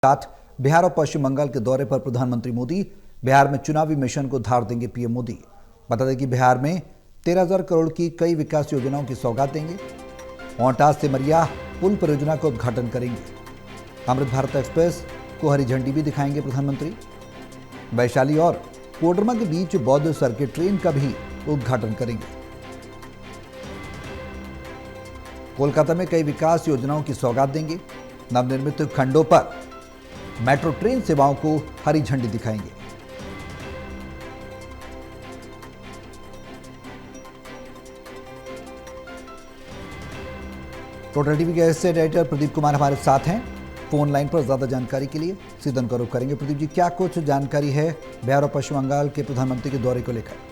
साथ बिहार और पश्चिम बंगाल के दौरे पर प्रधानमंत्री मोदी बिहार में चुनावी मिशन को धार देंगे पीएम मोदी। बता दें कि बिहार में 13,000 करोड़ की कई विकास योजनाओं की सौगात देंगे। ओंटास से मरिया पुल परियोजना का उद्घाटन करेंगे। अमृत भारत एक्सप्रेस को हरी झंडी भी दिखाएंगे प्रधानमंत्री। वैशाली और कोडरमा के बीच बौद्ध सर्किट ट्रेन का भी उद्घाटन करेंगे। कोलकाता में कई विकास योजनाओं की सौगात देंगे। नवनिर्मित खंडों पर मेट्रो ट्रेन सेवाओं को हरी झंडी दिखाएंगे। टोटल टीवी के एस्टेट एडिटर प्रदीप कुमार हमारे साथ हैं फोन लाइन पर। ज्यादा जानकारी के लिए सीधे उनका रुख करेंगे। प्रदीप जी, क्या कुछ जानकारी है बिहार और पश्चिम बंगाल के प्रधानमंत्री के दौरे को लेकर?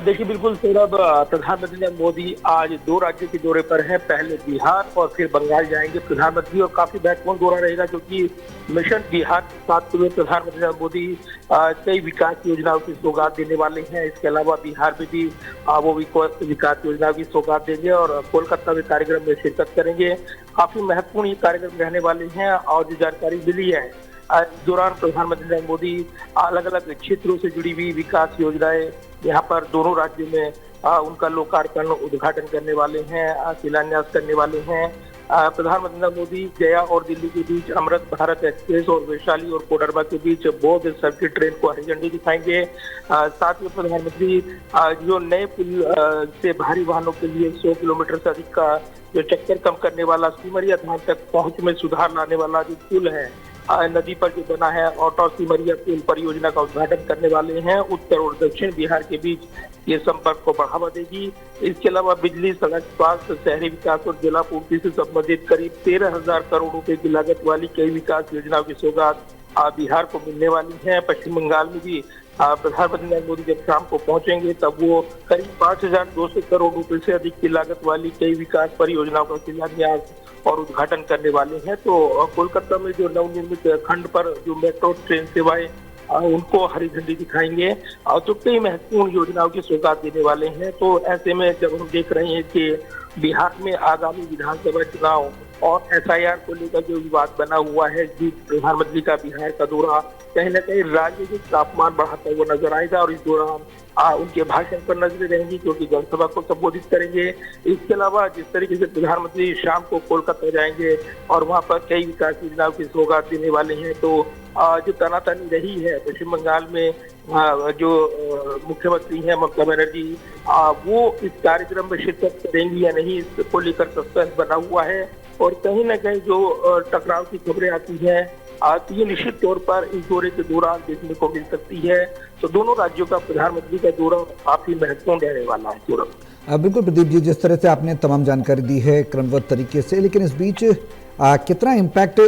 देखिए, बिल्कुल सौरभ, प्रधानमंत्री मोदी आज दो राज्यों के दौरे पर हैं। पहले बिहार और फिर बंगाल जाएंगे प्रधानमंत्री, और काफी महत्वपूर्ण दौरा रहेगा क्योंकि मिशन बिहार के साथ में प्रधानमंत्री मोदी कई विकास योजनाओं की सौगात देने वाले हैं। इसके अलावा बिहार में भी वो विकास योजनाओं की सौगात देंगे और कोलकाता में कार्यक्रम में शिरकत करेंगे। काफी महत्वपूर्ण ये कार्यक्रम रहने वाले हैं और जो जानकारी मिली है इस दौरान प्रधानमंत्री मोदी अलग अलग क्षेत्रों से जुड़ी हुई विकास योजनाएं यहाँ पर दोनों राज्यों में उनका लोकार्पण उद्घाटन करने वाले हैं, शिलान्यास करने वाले हैं। प्रधानमंत्री मोदी गया और दिल्ली के बीच अमृत भारत एक्सप्रेस और वैशाली और कोडरमा के बीच बौद्ध सर्किट ट्रेन को हरी झंडी दिखाएंगे। साथ ही प्रधानमंत्री जो नए पुल से भारी वाहनों के लिए 100 किलोमीटर से अधिक का जो चक्कर कम करने वाला सिमरिया धाम तक पहुंच में सुधार लाने वाला जो पुल है नदी पर जो बना है ओंटास सिमरिया पुल परियोजना का उद्घाटन करने वाले हैं। उत्तर और दक्षिण बिहार के बीच ये संपर्क को बढ़ावा देगी। इसके अलावा बिजली, सड़क, स्वास्थ्य, शहरी विकास और जल आपूर्ति से संबंधित करीब 13,000 करोड़ रुपए की लागत वाली कई विकास योजनाओं की सौगात बिहार को मिलने वाली है। पश्चिम बंगाल में भी प्रधानमंत्री नरेंद्र मोदी जब शाम को पहुंचेंगे तब वो करीब 5,200 करोड़ रुपए से अधिक की लागत वाली कई विकास परियोजनाओं का शिलान्यास और उद्घाटन करने वाले हैं। तो कोलकाता में जो नवनिर्मित खंड पर जो मेट्रो ट्रेन सेवाएं उनको हरी झंडी दिखाएंगे और जो कई महत्वपूर्ण योजनाओं की सौगात देने वाले हैं। तो ऐसे में जब हम देख रहे हैं कि बिहार में आगामी विधानसभा चुनाव और एसआईआर को लेकर जो विवाद बना हुआ है, प्रधानमंत्री का बिहार का दौरा कहीं न कहीं राजनीतिक तापमान बढ़ाता हुआ नजर आएगा और इस दौरान उनके भाषण पर नजरें रहेंगी क्योंकि जनसभा को संबोधित करेंगे। इसके अलावा जिस तरीके से प्रधानमंत्री शाम को कोलकाता जाएंगे और वहां पर कई विकास योजनाओं की सौगात देने वाले हैं, तो जो तनातनी रही है पश्चिम बंगाल में जो मुख्यमंत्री हैं ममता बनर्जी, वो इस कार्यक्रम में शिरकत करेंगी या नहीं, इसको लेकर सस्पेंस बना हुआ है। और कहीं न कहीं जो टकराव की खबरें आती हैं ये निश्चित तौर पर इस दौरे के दौरान देखने को मिल सकती है। तो दोनों राज्यों का प्रधानमंत्री का दौरा काफी महत्वपूर्ण रहने वाला है। बिल्कुल प्रदीप जी, जिस तरह से आपने तमाम जानकारी दी है क्रमबद्ध तरीके से, लेकिन इस बीच कितना इम्पैक्ट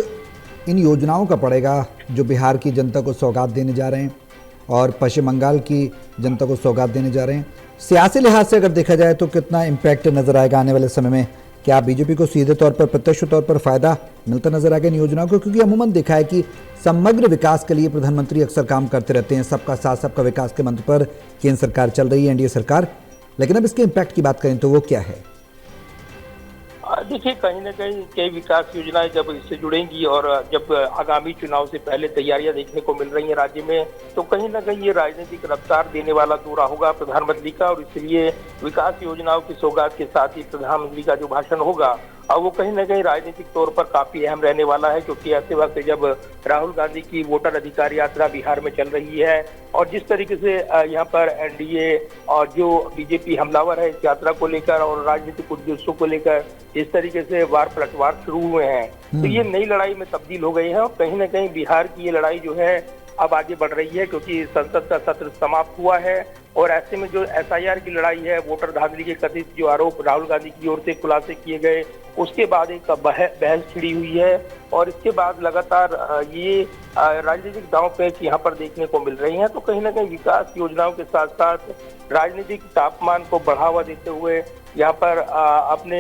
इन योजनाओं का पड़ेगा जो बिहार की जनता को सौगात देने जा रहे हैं और पश्चिम बंगाल की जनता को सौगात देने जा रहे हैं? सियासी लिहाज से अगर देखा जाए तो कितना इम्पैक्ट नजर आएगा आने वाले समय में? क्या बीजेपी को सीधे तौर पर, प्रत्यक्ष तौर पर फायदा मिलता नजर आएगा इन योजनाओं को? क्योंकि अमूमन देखा है कि समग्र विकास के लिए प्रधानमंत्री अक्सर काम करते रहते हैं। सबका साथ सबका विकास के मंत्र पर केंद्र सरकार चल रही है, एनडीए सरकार। लेकिन अब इसके इम्पैक्ट की बात करें तो वो क्या है? देखिए, कहीं न कहीं कई विकास योजनाएं जब इससे जुड़ेंगी और जब आगामी चुनाव से पहले तैयारियां देखने को मिल रही हैं राज्य में, तो कहीं न कहीं ये राजनीतिक रफ्तार देने वाला दौरा होगा प्रधानमंत्री का। और इसलिए विकास योजनाओं की सौगात के साथ ही प्रधानमंत्री का जो भाषण होगा और वो कहीं न कहीं राजनीतिक तौर पर काफी अहम रहने वाला है क्योंकि ऐसे वक्त जब राहुल गांधी की वोटर अधिकार यात्रा बिहार में चल रही है और जिस तरीके से यहाँ पर एनडीए और जो बीजेपी हमलावर है इस यात्रा को लेकर और राजनीतिक उद्देश्यों को लेकर इस तरीके से वार पलटवार शुरू हुए हैं, तो ये नई लड़ाई में तब्दील हो गई है। और कहीं न कहीं बिहार की ये लड़ाई जो है अब आगे बढ़ रही है क्योंकि संसद का सत्र समाप्त हुआ है और ऐसे में जो एसआईआर की लड़ाई है, वोटर धांधली के कथित जो आरोप राहुल गांधी की ओर से खुलासे किए गए, उसके बाद एक बहस छिड़ी हुई है और इसके बाद लगातार ये राजनीतिक दांव पेच यहाँ पर देखने को मिल रही हैं। तो कहीं ना कहीं विकास योजनाओं के साथ साथ राजनीतिक तापमान को बढ़ावा देते हुए यहाँ पर अपने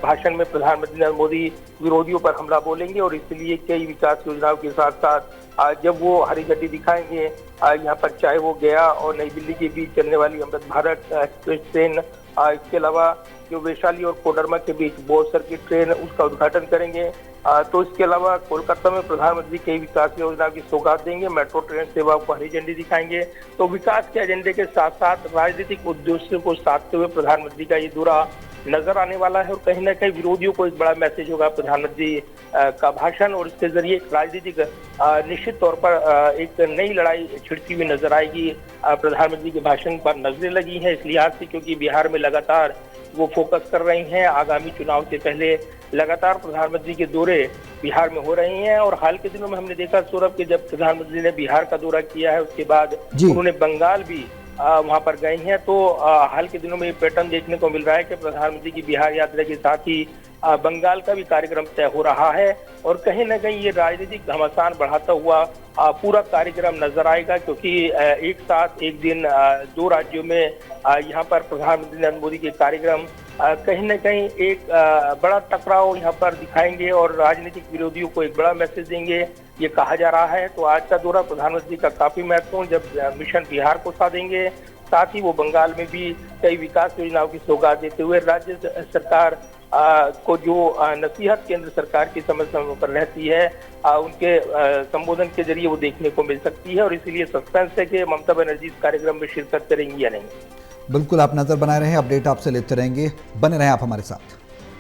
भाषण में प्रधानमंत्री नरेंद्र मोदी विरोधियों पर हमला बोलेंगे और इसलिए कई विकास योजनाओं के साथ साथ जब वो हरी झंडी दिखाएंगे यहाँ पर, चाहे वो गया और नई दिल्ली के बीच चलने वाली अमृत भारत एक्सप्रेस ट्रेन इसके अलावा जो वैशाली और कोडरमा के बीच बोर्ड सर्किट ट्रेन उसका उद्घाटन करेंगे। तो इसके अलावा कोलकाता में प्रधानमंत्री कई विकास योजनाओं की सौगात देंगे, मेट्रो ट्रेन सेवा को हरी झंडी दिखाएंगे। तो विकास के एजेंडे के साथ साथ राजनीतिक उद्देश्यों को साधते हुए प्रधानमंत्री का ये दौरा नजर आने वाला है और कहीं ना कहीं विरोधियों को एक बड़ा मैसेज होगा प्रधानमंत्री का भाषण, और इसके जरिए एक राजनीतिक निश्चित तौर पर एक नई लड़ाई छिड़ती हुई नजर आएगी। प्रधानमंत्री के भाषण पर नजरें लगी हैं इस लिहाज से क्योंकि बिहार में लगातार वो फोकस कर रही हैं। आगामी चुनाव से पहले लगातार प्रधानमंत्री के दौरे बिहार में हो रहे हैं और हाल के दिनों में हमने देखा सौरभ के जब प्रधानमंत्री ने बिहार का दौरा किया है उसके बाद उन्होंने बंगाल भी वहां पर गए हैं। तो हाल के दिनों में ये पैटर्न देखने को मिल रहा है कि प्रधानमंत्री की बिहार यात्रा के साथ ही बंगाल का भी कार्यक्रम तय हो रहा है और कहीं न कहीं ये राजनीतिक घमासान बढ़ाता हुआ पूरा कार्यक्रम नजर आएगा क्योंकि एक साथ एक दिन दो राज्यों में यहाँ पर प्रधानमंत्री नरेंद्र मोदी के कार्यक्रम कहीं न कहीं एक बड़ा टकराव यहाँ पर दिखाएंगे और राजनीतिक विरोधियों को एक बड़ा मैसेज देंगे, ये कहा जा रहा है। तो आज का दौरा प्रधानमंत्री का काफी महत्वपूर्ण, जब मिशन बिहार को साधेंगे, साथ ही वो बंगाल में भी कई विकास योजनाओं की सौगात देते हुए राज्य सरकार को जो नसीहत केंद्र सरकार की समय समय पर रहती है उनके संबोधन के जरिए वो देखने को मिल सकती है और इसीलिए सस्पेंस है कि ममता बनर्जी इस कार्यक्रम में शिरकत करेंगी या नहीं। बिल्कुल, आप नजर बनाए रहें, अपडेट आपसे लेते रहेंगे, बने रहें आप हमारे साथ।